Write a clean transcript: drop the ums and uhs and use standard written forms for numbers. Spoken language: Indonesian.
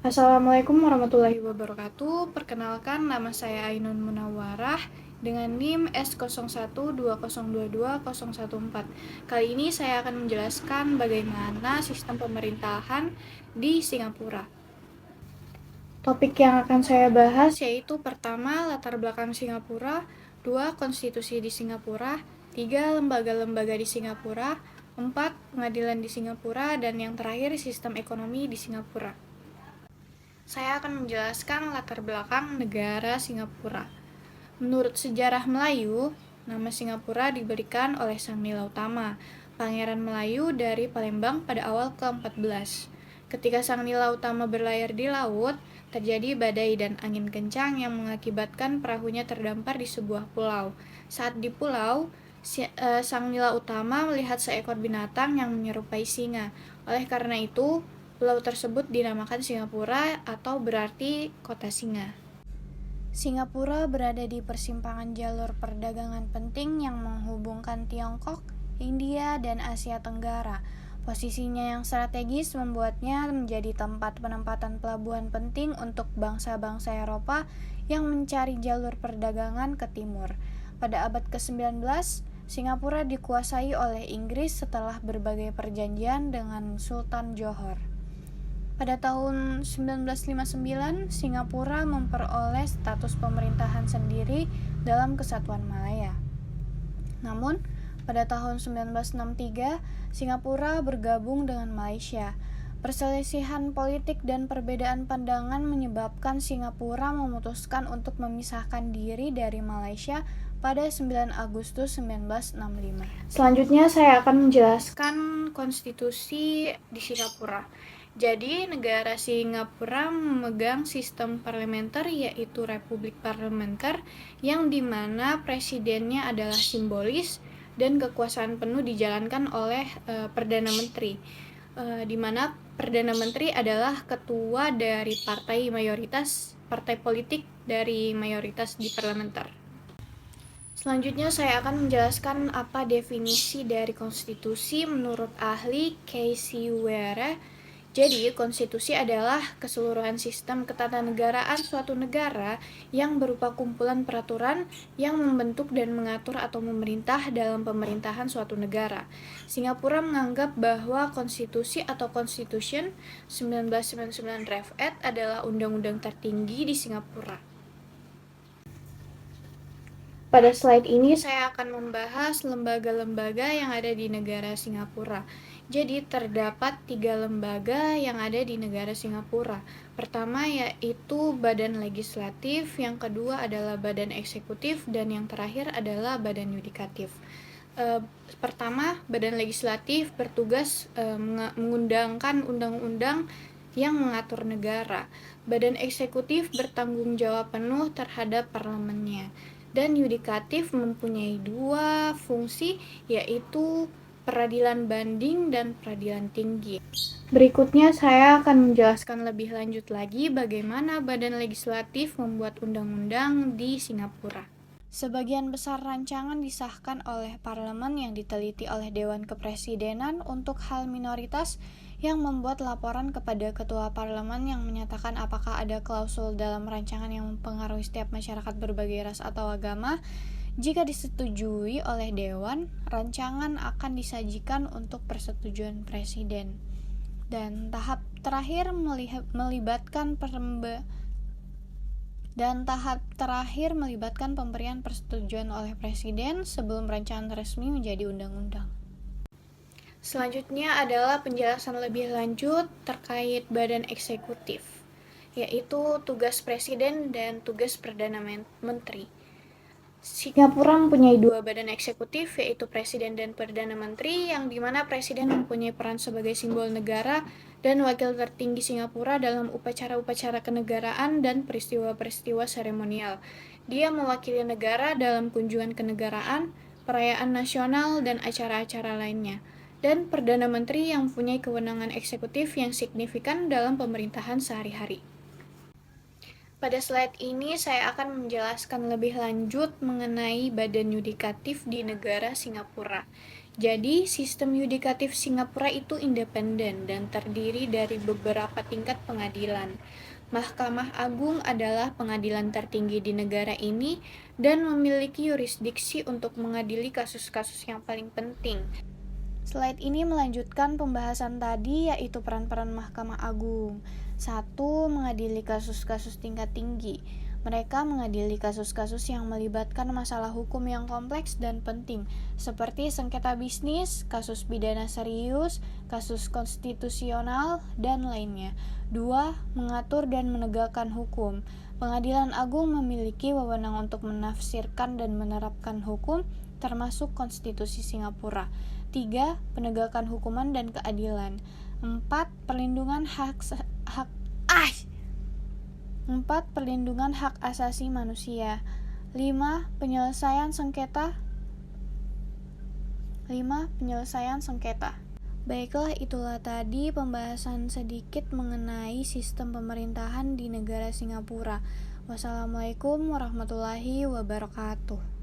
Assalamualaikum warahmatullahi wabarakatuh. Perkenalkan, nama saya Ainun Munawwarah dengan NIM S0120222014. Kali ini saya akan menjelaskan bagaimana sistem pemerintahan di Singapura. Topik yang akan saya bahas yaitu pertama, latar belakang Singapura, dua, konstitusi di Singapura, tiga, lembaga-lembaga di Singapura, empat, pengadilan di Singapura, dan yang terakhir, sistem ekonomi di Singapura. Saya akan menjelaskan latar belakang negara Singapura. Menurut sejarah Melayu, nama Singapura diberikan oleh Sang Nila Utama, Pangeran Melayu dari Palembang pada awal ke-14. Ketika Sang Nila Utama berlayar di laut, terjadi badai dan angin kencang yang mengakibatkan perahunya terdampar di sebuah pulau. Saat di pulau, Sang Nila Utama melihat seekor binatang yang menyerupai singa. Oleh karena itu, pulau tersebut dinamakan Singapura atau berarti kota singa. Singapura berada di persimpangan jalur perdagangan penting yang menghubungkan Tiongkok, India, dan Asia Tenggara. Posisinya yang strategis membuatnya menjadi tempat penempatan pelabuhan penting untuk bangsa-bangsa Eropa yang mencari jalur perdagangan ke timur. Pada abad ke-19, Singapura dikuasai oleh Inggris setelah berbagai perjanjian dengan Sultan Johor. Pada tahun 1959, Singapura memperoleh status pemerintahan sendiri dalam Kesatuan Malaya. Namun, pada tahun 1963, Singapura bergabung dengan Malaysia. Perselisihan politik dan perbedaan pandangan menyebabkan Singapura memutuskan untuk memisahkan diri dari Malaysia pada 9 Agustus 1965. Selanjutnya saya akan menjelaskan konstitusi di Singapura. Jadi, negara Singapura memegang sistem parlementer yaitu Republik Parlementer yang dimana presidennya adalah simbolis dan kekuasaan penuh dijalankan oleh Perdana Menteri, di mana Perdana Menteri adalah ketua dari partai politik dari mayoritas di parlementer. Selanjutnya saya akan menjelaskan apa definisi dari konstitusi menurut ahli Casey Were. Jadi, konstitusi adalah keseluruhan sistem ketatanegaraan suatu negara yang berupa kumpulan peraturan yang membentuk dan mengatur atau memerintah dalam pemerintahan suatu negara. Singapura menganggap bahwa konstitusi atau Constitution 1999 Draft Act adalah undang-undang tertinggi di Singapura. Pada slide ini saya akan membahas lembaga-lembaga yang ada di negara Singapura. Jadi terdapat 3 lembaga yang ada di negara Singapura. Pertama yaitu Badan Legislatif, yang kedua adalah Badan Eksekutif, dan yang terakhir adalah Badan Yudikatif. Pertama, Badan Legislatif bertugas mengundangkan undang-undang yang mengatur negara. Badan Eksekutif bertanggung jawab penuh terhadap parlemennya. Dan yudikatif mempunyai 2 fungsi, yaitu peradilan banding dan peradilan tinggi. Berikutnya saya akan menjelaskan lebih lanjut lagi bagaimana Badan Legislatif membuat undang-undang di Singapura. Sebagian besar rancangan disahkan oleh parlemen yang diteliti oleh Dewan Kepresidenan untuk hal minoritas yang membuat laporan kepada ketua parlemen yang menyatakan apakah ada klausul dalam rancangan yang mempengaruhi setiap masyarakat berbagai ras atau agama. Jika disetujui oleh Dewan, rancangan akan disajikan untuk persetujuan Presiden. Dan tahap terakhir melibatkan pemberian persetujuan oleh Presiden sebelum rancangan resmi menjadi undang-undang. Selanjutnya adalah penjelasan lebih lanjut terkait Badan Eksekutif, yaitu tugas Presiden dan tugas Perdana Menteri. Singapura mempunyai 2 badan eksekutif, yaitu Presiden dan Perdana Menteri, yang dimana Presiden mempunyai peran sebagai simbol negara dan wakil tertinggi Singapura dalam upacara-upacara kenegaraan dan peristiwa-peristiwa seremonial. Dia mewakili negara dalam kunjungan kenegaraan, perayaan nasional, dan acara-acara lainnya. Dan Perdana Menteri yang mempunyai kewenangan eksekutif yang signifikan dalam pemerintahan sehari-hari. Pada slide ini saya akan menjelaskan lebih lanjut mengenai Badan Yudikatif di negara Singapura. Jadi, sistem yudikatif Singapura itu independen dan terdiri dari beberapa tingkat pengadilan. Mahkamah Agung adalah pengadilan tertinggi di negara ini dan memiliki yurisdiksi untuk mengadili kasus-kasus yang paling penting. Slide ini melanjutkan pembahasan tadi, yaitu peran-peran Mahkamah Agung. 1. Mengadili kasus-kasus tingkat tinggi. Mereka mengadili kasus-kasus yang melibatkan masalah hukum yang kompleks dan penting, seperti sengketa bisnis, kasus pidana serius, kasus konstitusional, dan lainnya. 2. Mengatur dan menegakkan hukum. Pengadilan Agung memiliki wewenang untuk menafsirkan dan menerapkan hukum, termasuk konstitusi Singapura. 3. Penegakan hukuman dan keadilan. 4. Perlindungan perlindungan hak asasi manusia. 5. Penyelesaian sengketa. Baiklah, itulah tadi pembahasan sedikit mengenai sistem pemerintahan di negara Singapura. Wassalamualaikum warahmatullahi wabarakatuh.